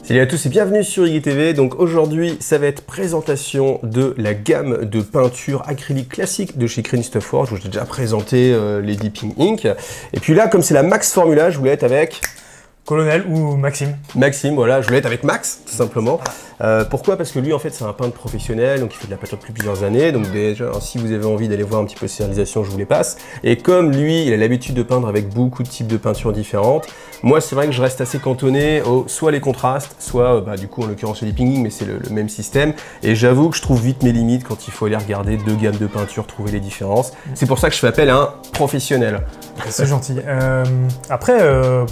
Salut à tous et bienvenue sur IGTV. Donc aujourd'hui, ça va être présentation de la gamme de peinture acrylique classique de chez Christophe Forge. Je vous ai déjà présenté les Dipping Ink. Et puis là, comme c'est la Max Formula, je voulais être avec... Colonel ou Maxime. Maxime, voilà, je voulais être avec Max, tout simplement. Pourquoi? Parce que lui, en fait, c'est un peintre professionnel, donc il fait de la peinture depuis plusieurs années. Donc déjà, si vous avez envie d'aller voir un petit peu ses réalisations, je vous les passe. Et comme lui, il a l'habitude de peindre avec beaucoup de types de peintures différentes, moi, c'est vrai que je reste assez cantonné aux soit les contrastes, soit, du coup, en l'occurrence, le Dipping, mais c'est le même système. Et j'avoue que je trouve vite mes limites quand il faut aller regarder deux gammes de peinture, trouver les différences. C'est pour ça que je fais appel à un professionnel. C'est gentil. Après,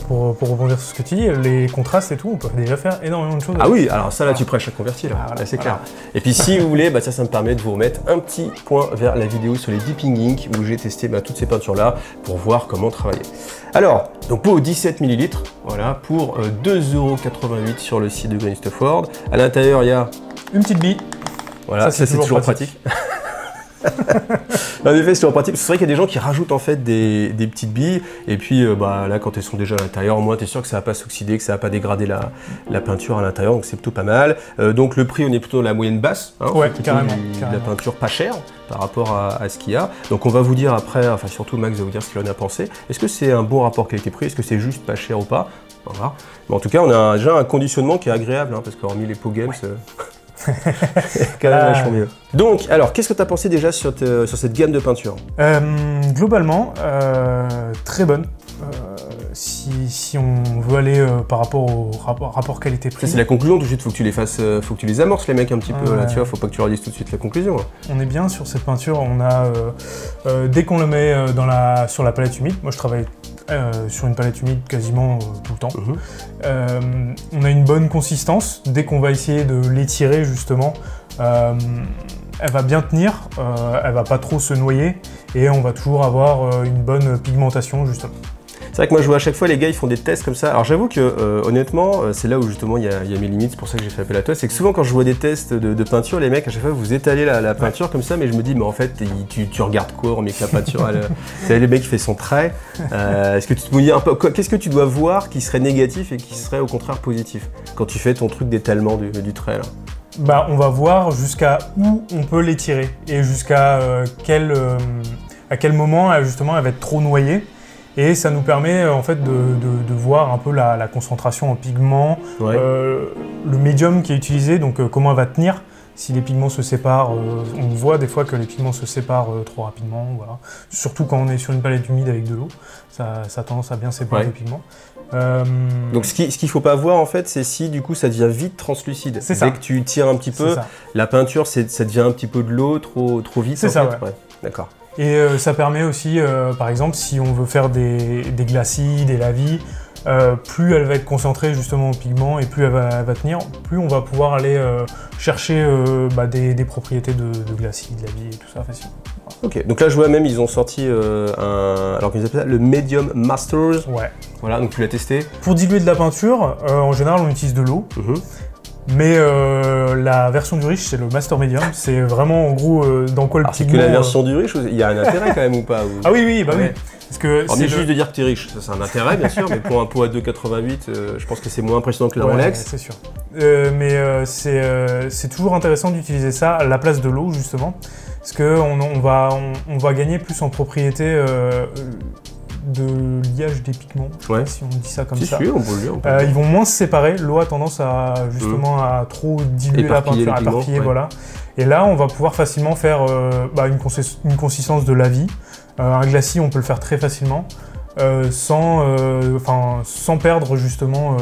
pour rebondir sur ce que tu dis, les contrastes et tout, on peut déjà faire énormément de choses. Ah oui, alors ça là, tu prêches à convertir, là, voilà, c'est clair. Et puis si vous voulez, ça me permet de vous remettre un petit point vers la vidéo sur les Dipping Ink où j'ai testé toutes ces peintures là pour voir comment travailler. Alors, donc pot 17 ml, voilà, pour 2,88 € sur le site de Christophe Forge. À l'intérieur, il y a une petite bille. Voilà, ça c'est toujours pratique. En effet, c'est toujours pratique. C'est vrai qu'il y a des gens qui rajoutent en fait des petites billes et puis là, quand elles sont déjà à l'intérieur, au moins tu es sûr que ça va pas s'oxyder, que ça va pas dégrader la peinture à l'intérieur, donc c'est plutôt pas mal. Donc le prix, on est plutôt dans la moyenne basse, hein, ouais, carrément, de la peinture pas chère par rapport à ce qu'il y a. Donc on va vous dire après, enfin surtout Max va vous dire ce qu'il en a pensé. Est-ce que c'est un bon rapport qualité-prix? Est-ce que c'est juste pas cher ou pas? On va voir. Mais en tout cas, on a déjà un conditionnement qui est agréable, hein, parce qu'hormis les Pau Games... Ouais. quand même vachement mieux. Donc, alors, qu'est-ce que tu as pensé déjà sur cette gamme de peinture? Globalement, très bonne. Si on veut aller par rapport au rapport qualité-prix. C'est la conclusion tout de suite, faut que tu les fasses, faut que tu les amorces les mecs un petit peu là, tu vois, faut pas que tu leur dises tout de suite la conclusion. Là. On est bien sur cette peinture, on a, dès qu'on le met sur la palette humide, moi je travaille sur une palette humide quasiment tout le temps, on a une bonne consistance, dès qu'on va essayer de l'étirer justement, elle va bien tenir, elle va pas trop se noyer et on va toujours avoir une bonne pigmentation justement. C'est vrai que moi je vois à chaque fois les gars ils font des tests comme ça. Alors j'avoue que honnêtement c'est là où justement il y a mes limites, c'est pour ça que j'ai fait appel à toi. C'est que souvent quand je vois des tests de peinture, les mecs à chaque fois vous étalez la peinture comme ça, mais je me dis mais en fait tu regardes quoi hormis que la peinture c'est les mecs qui fait son trait. Est-ce que tu te dis un peu qu'est-ce que tu dois voir qui serait négatif et qui serait au contraire positif quand tu fais ton truc d'étalement du trait là? On va voir jusqu'à où on peut l'étirer et jusqu'à à quel moment justement elle va être trop noyée. Et ça nous permet en fait de voir un peu la concentration en pigments, le médium qui est utilisé, donc comment elle va tenir. Si les pigments se séparent, on voit des fois que les pigments se séparent trop rapidement, voilà. Surtout quand on est sur une palette humide avec de l'eau, ça a tendance à bien séparer les pigments. Donc ce qu'il ne faut pas voir en fait, c'est si du coup ça devient vite translucide. C'est ça. Dès que tu tires un petit peu, la peinture ça devient un petit peu de l'eau trop vite. C'est ça, ouais. D'accord. Et ça permet aussi, par exemple, si on veut faire des glacis, des lavis, plus elle va être concentrée justement au pigment et plus elle va tenir, plus on va pouvoir aller chercher des propriétés de glacis, de lavis et tout ça facilement. Ok, donc là je vois même ils ont sorti alors qu'ils appellent ça le Medium Masters. Ouais. Voilà, donc tu l'as testé. Pour diluer de la peinture, en général on utilise de l'eau. Mais la version du riche, c'est le Master Medium. C'est vraiment en gros dans quoi le pigment... C'est que la version du riche, il y a un intérêt quand même ou pas ou... Ah oui, oui. Parce que c'est juste de dire que tu es riche, ça c'est un intérêt bien sûr, mais pour un pot à 2,88, je pense que c'est moins impressionnant que la Rolex. C'est sûr. C'est toujours intéressant d'utiliser ça à la place de l'eau justement, parce qu'on va gagner plus en propriété de liage des pigments, si on dit ça comme ça. Si, on peut le dire. Ils vont moins se séparer, l'eau a tendance à justement à trop diluer la peinture, à éparpiller, voilà. Et là, on va pouvoir facilement faire une consistance de lavis. Un glacis, on peut le faire très facilement, sans perdre justement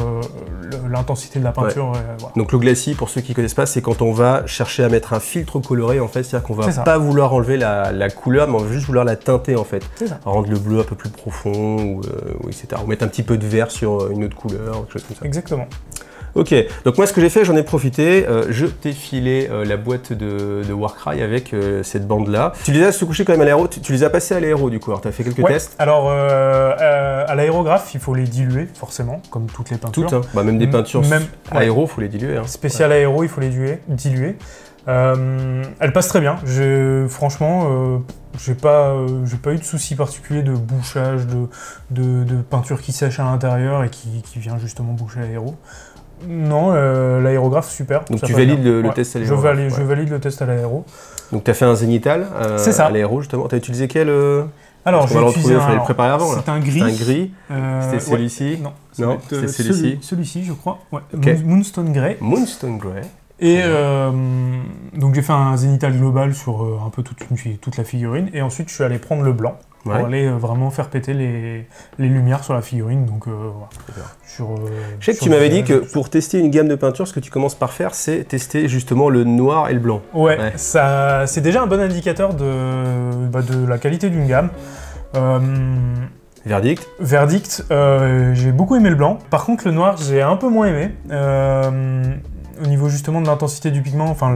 l'intensité de la peinture. Voilà. Donc le glacis, pour ceux qui ne connaissent pas, c'est quand on va chercher à mettre un filtre coloré, en fait, c'est-à-dire qu'on va pas vouloir enlever la couleur, mais on va juste vouloir la teinter en fait, rendre le bleu un peu plus profond, ou etc. Ou mettre un petit peu de vert sur une autre couleur, quelque chose comme ça. Exactement. Ok, donc moi ce que j'ai fait, j'en ai profité, je t'ai filé la boîte de Warcry avec cette bande là. Tu les as sous-couchés quand même à l'aéro, tu les as passés à l'aéro du coup, alors tu as fait quelques tests. Alors à l'aérographe, il faut les diluer forcément, comme toutes les peintures. Toutes, hein. Même des peintures aéro, il faut les diluer. Hein. Spécial aéro, il faut les diluer. Elle passe très bien, franchement, j'ai pas eu de soucis particuliers de bouchage, de peinture qui sèche à l'intérieur et qui vient justement boucher l'aéro. Non, l'aérographe, super. Donc tu valides le test à l'aéro. Je valide le test à l'aéro. Donc tu as fait un zénital à l'aéro, justement. Tu as utilisé quel Alors, j'ai utilisé il fallait le préparer avant. C'est un gris. Un gris. C'était celui-ci. Non, c'était celui-ci. Celui-ci, je crois. Ouais. Okay. Moonstone Grey. Moonstone Grey. Et donc j'ai fait un zénital global sur un peu toute la figurine. Et ensuite, je suis allé prendre le blanc. Pour aller vraiment faire péter les lumières sur la figurine. Donc, voilà. Je sais que tu m'avais dit que pour tester une gamme de peinture, ce que tu commences par faire, c'est tester justement le noir et le blanc. Ouais. Ça, c'est déjà un bon indicateur de la qualité d'une gamme. Verdict. Verdict, j'ai beaucoup aimé le blanc. Par contre, le noir, j'ai un peu moins aimé. Au niveau justement de l'intensité du pigment, enfin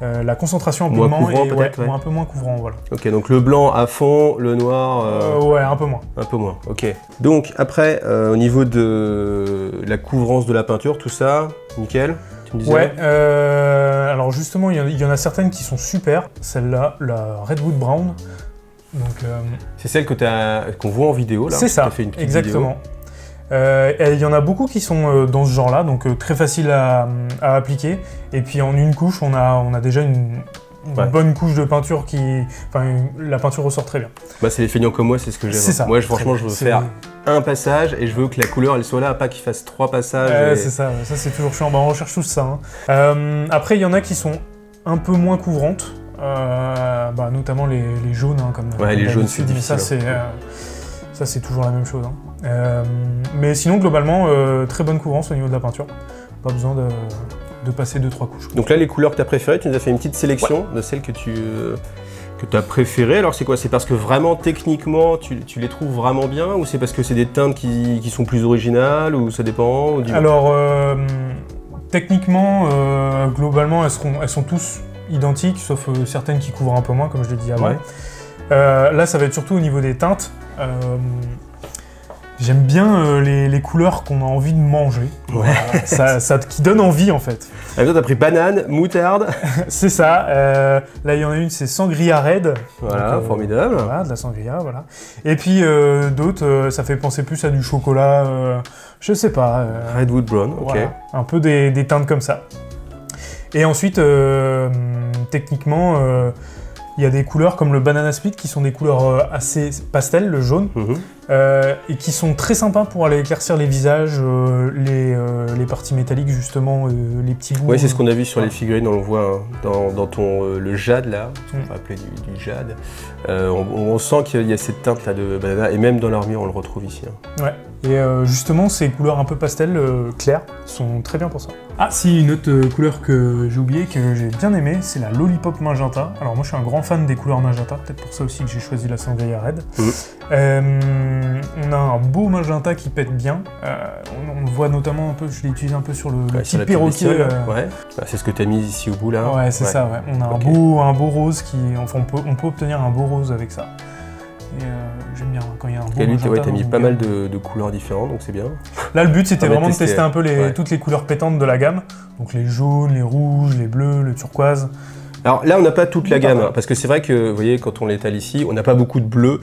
la concentration en pigment est un peu moins couvrant, voilà. Ok, donc le blanc à fond, le noir... ouais, un peu moins. Un peu moins, ok. Donc après, au niveau de la couvrance de la peinture, tout ça, nickel, tu me disais? Ouais, alors justement, il y en a certaines qui sont super. Celle-là, la Redwood Brown. C'est celle qu'on voit en vidéo, là? C'est ça, fait une petite exactement. Vidéo. Il y en a beaucoup qui sont dans ce genre-là, donc très facile à appliquer. Et puis en une couche, on a déjà une bonne couche de peinture la peinture ressort très bien. Bah, c'est les feignants comme moi, c'est ce que j'aime. C'est ça. Moi, franchement, je veux faire un passage et je veux que la couleur elle soit là, pas qu'il fasse 3 passages. C'est ça c'est toujours chiant. Bah, on recherche tous ça. Hein. Après, il y en a qui sont un peu moins couvrantes, notamment les jaunes, comme les jaunes, c'est difficile. Ça, c'est toujours la même chose. Hein. Mais sinon, globalement, très bonne couvrance au niveau de la peinture. Pas besoin de passer 2-3 couches. Donc là, les couleurs que tu as préférées, tu nous as fait une petite sélection de celles que tu as préférées. Alors c'est quoi? C'est parce que vraiment, techniquement, tu les trouves vraiment bien? Ou c'est parce que c'est des teintes qui sont plus originales? Ou ça dépend? Alors, techniquement, globalement, elles sont tous identiques, sauf certaines qui couvrent un peu moins, comme je l'ai dit avant. Là, ça va être surtout au niveau des teintes. J'aime bien les couleurs qu'on a envie de manger. Ouais. Qui donne envie en fait. Toi, t'as pris banane, moutarde. C'est ça. Là, il y en a une, c'est sangria red. Voilà, formidable. Voilà, de la sangria, voilà. Et puis d'autres, ça fait penser plus à du chocolat. Je sais pas. Redwood Brown, ok. Voilà, un peu des teintes comme ça. Et ensuite, techniquement, il y a des couleurs comme le Banana Split qui sont des couleurs assez pastel, le jaune, et qui sont très sympas pour aller éclaircir les visages, les parties métalliques justement, les petits bouts. Oui, c'est ce qu'on a vu sur les figurines, on le voit hein, dans le jade là, ce qu'on va appeler du jade. On sent qu'il y a cette teinte là de banana, et même dans l'armure on le retrouve ici. Hein. Ouais, et justement ces couleurs un peu pastel claires sont très bien pour ça. Ah si, une autre couleur que j'ai oubliée, que j'ai bien aimée, c'est la Lollipop Magenta. Alors moi je suis un grand fan des couleurs magenta, peut-être pour ça aussi que j'ai choisi la Sangria Red. On a un beau magenta qui pète bien, on le voit notamment un peu, je l'ai utilisé un peu sur le petit perroquet. Ouais. C'est ce que tu as mis ici au bout là. Ouais, c'est ça, ouais. On a un beau rose enfin on peut obtenir un beau rose avec ça. Et j'aime bien quand il y a un beau magenta. Ouais, t'as mis pas mal de couleurs différentes, donc c'est bien. Là, le but, c'était vraiment de tester un peu toutes les couleurs pétantes de la gamme. Donc les jaunes, les rouges, les bleus, le turquoise. Alors là, on n'a pas toute la gamme, hein, parce que c'est vrai que, vous voyez, quand on l'étale ici, on n'a pas beaucoup de bleu.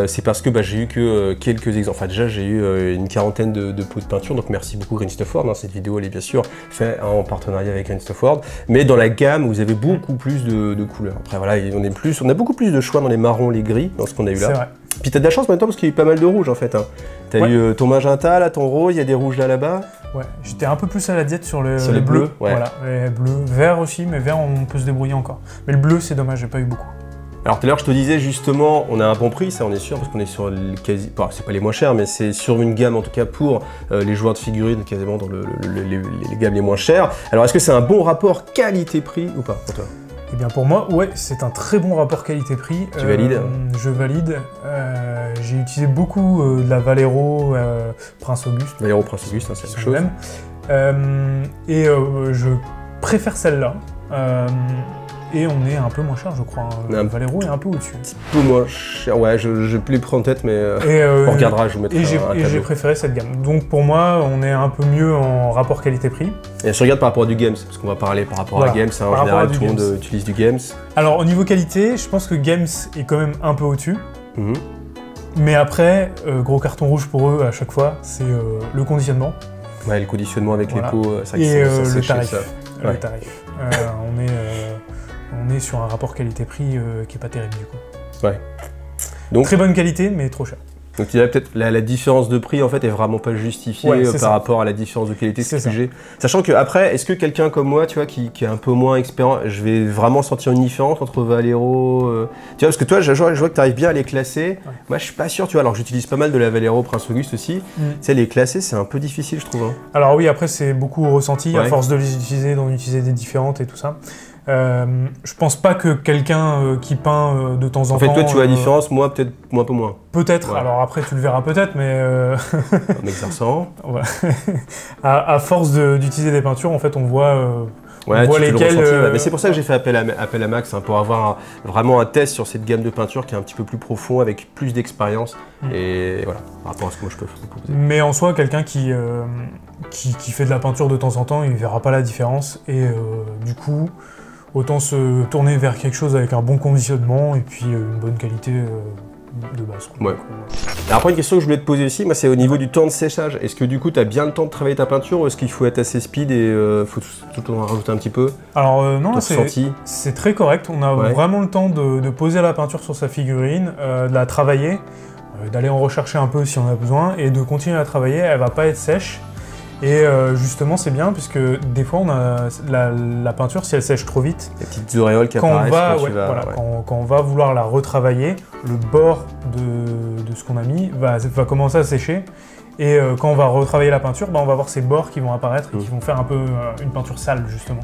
C'est parce que j'ai eu que quelques exemples. Enfin, déjà, j'ai eu une quarantaine de pots de peinture, donc merci beaucoup Green Stuff World. Hein. Cette vidéo, elle est bien sûr faite en partenariat avec Green Stuff World. Mais dans la gamme, vous avez beaucoup plus de couleurs. Après, voilà, on a beaucoup plus de choix dans les marrons, les gris, dans ce qu'on a eu là. C'est vrai. Puis t'as de la chance maintenant parce qu'il y a eu pas mal de rouges en fait. Hein. T'as eu ton magenta, là, ton rose, il y a des rouges là-bas. Ouais, j'étais un peu plus à la diète sur les bleus. Ouais. Voilà, les bleus, vert aussi, mais vert on peut se débrouiller encore. Mais le bleu c'est dommage, j'ai pas eu beaucoup. Alors tout à l'heure je te disais justement, on a un bon prix, ça on est sûr, parce qu'on est sur quasi, c'est pas les moins chers, mais c'est sur une gamme en tout cas pour les joueurs de figurines, quasiment dans les gammes les moins chères. Alors est-ce que c'est un bon rapport qualité-prix ou pas pour toi? Eh bien pour moi, ouais, c'est un très bon rapport qualité-prix. Tu valides? Je valide. J'ai utilisé beaucoup de la Valero Prince Auguste. Valero Prince Auguste, hein, c'est la même chose. Je préfère celle-là. Et on est un peu moins cher, je crois. Valero est un peu au-dessus. Un petit peu moins cher, ouais, je ne plus les prendre en tête, mais on regardera, je vous mettrai un tableau. Et j'ai préféré cette gamme. Donc pour moi, on est un peu mieux en rapport qualité-prix. Et je regarde par rapport à du Games, parce qu'on va parler par rapport à Games, hein, en général tout le monde utilise du Games. Alors au niveau qualité, je pense que Games est quand même un peu au-dessus. Mais après, gros carton rouge pour eux à chaque fois, c'est le conditionnement. Ouais, le conditionnement avec Voilà. les pots, c'est vrai Et que ça le séchait, tarif. ça. Le Ouais. tarif. On est sur un rapport qualité-prix qui est pas terrible du coup. Ouais. Donc, Très bonne qualité, mais trop cher. donc tu dirais peut-être la différence de prix en fait est vraiment pas justifiée Ouais, c'est par ça. rapport à la différence de qualité C'est que ça. j'ai. Sachant que après, est-ce que quelqu'un comme moi, tu vois, qui est un peu moins expérimenté, je vais vraiment sentir une différence entre Valero, tu vois, parce que toi, je vois que tu arrives bien à les classer. Ouais. Moi, je suis pas sûr, tu vois. Alors, j'utilise pas mal de la Valero Prince Auguste aussi. Tu sais, les classer, c'est un peu difficile, je trouve. Hein. Alors oui, après c'est beaucoup ressenti, à Ouais. force de les utiliser, d'en utiliser des différentes et tout ça. Je pense pas que quelqu'un qui peint de temps en temps... En fait, toi, tu vois la différence, moi, peut-être un peu moins. Peut-être, Ouais. alors après tu le verras peut-être, mais En exerçant. ouais. à force d'utiliser des peintures, en fait, on voit Ouais, voit tu le lesquels, ressenti, ouais. Mais c'est pour ça que j'ai fait appel à Max, hein, pour avoir vraiment un test sur cette gamme de peinture qui est un petit peu plus profond, avec plus d'expérience. Et voilà, par rapport à ce que moi je peux proposer. Mais en soi, quelqu'un qui fait de la peinture de temps en temps, il verra pas la différence. Et du coup, autant se tourner vers quelque chose avec un bon conditionnement et puis une bonne qualité de base. Quoi. Ouais. Alors après, une question que je voulais te poser aussi, moi, c'est au niveau du temps de séchage. Est-ce que du coup, tu as bien le temps de travailler ta peinture ou est-ce qu'il faut être assez speed et faut tout le temps rajouter un petit peu? Alors non, Ton là, ressenti? c'est très correct. On a Ouais. vraiment le temps de poser la peinture sur sa figurine, de la travailler, d'aller en rechercher un peu si on a besoin et de continuer à travailler. Elle va pas être sèche. Et justement, c'est bien puisque des fois, on a la peinture, si elle sèche trop vite, Les petites auréoles qui quand on apparaissent va, quand tu vas... voilà, ouais. quand on va vouloir la retravailler, le bord de ce qu'on a mis va commencer à sécher. Et quand on va retravailler la peinture, on va voir ces bords qui vont apparaître et qui vont faire un peu une peinture sale, justement.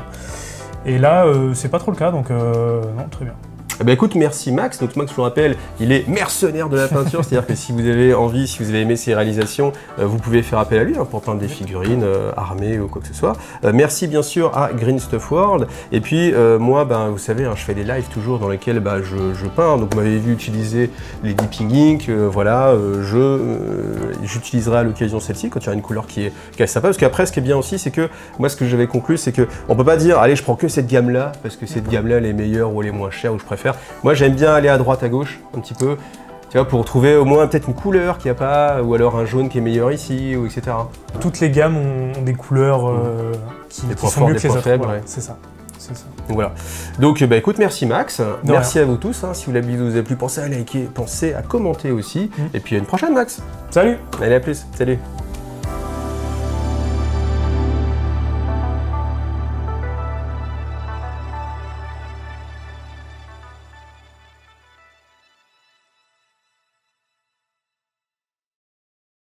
Et là, c'est pas trop le cas, donc non, très bien. Eh ben écoute, merci Max. Donc Max, je vous rappelle, il est mercenaire de la peinture, c'est-à-dire que si vous avez envie, si vous avez aimé ses réalisations, vous pouvez faire appel à lui pour peindre des figurines armées ou quoi que ce soit. Merci bien sûr à Green Stuff World. Et puis moi, vous savez, hein, je fais des lives toujours dans lesquels je peins. Donc vous m'avez vu utiliser les Dipping Ink, voilà. J'utiliserai à l'occasion celle-ci quand il y aura une couleur qui est sympa. Parce qu'après, ce qui est bien aussi, c'est que moi, ce que j'avais conclu, c'est que on peut pas dire, allez, je prends que cette gamme-là parce que cette gamme-là, elle est meilleure ou elle est moins chère ou je préfère. Moi, j'aime bien aller à droite, à gauche, un petit peu, tu vois, pour trouver au moins peut-être une couleur qu'il n'y a pas, ou alors un jaune qui est meilleur ici, ou etc. Toutes les gammes ont des couleurs qui points sont forts, mieux des que les points autres. faibles, Voilà, ouais. c'est ça. C'est ça. Donc voilà. Donc écoute, merci Max, De merci à vous tous. Hein. Si la vidéo vous a plu, pensez à liker, pensez à commenter aussi. Et puis à une prochaine Max. Salut! Allez, à plus, salut.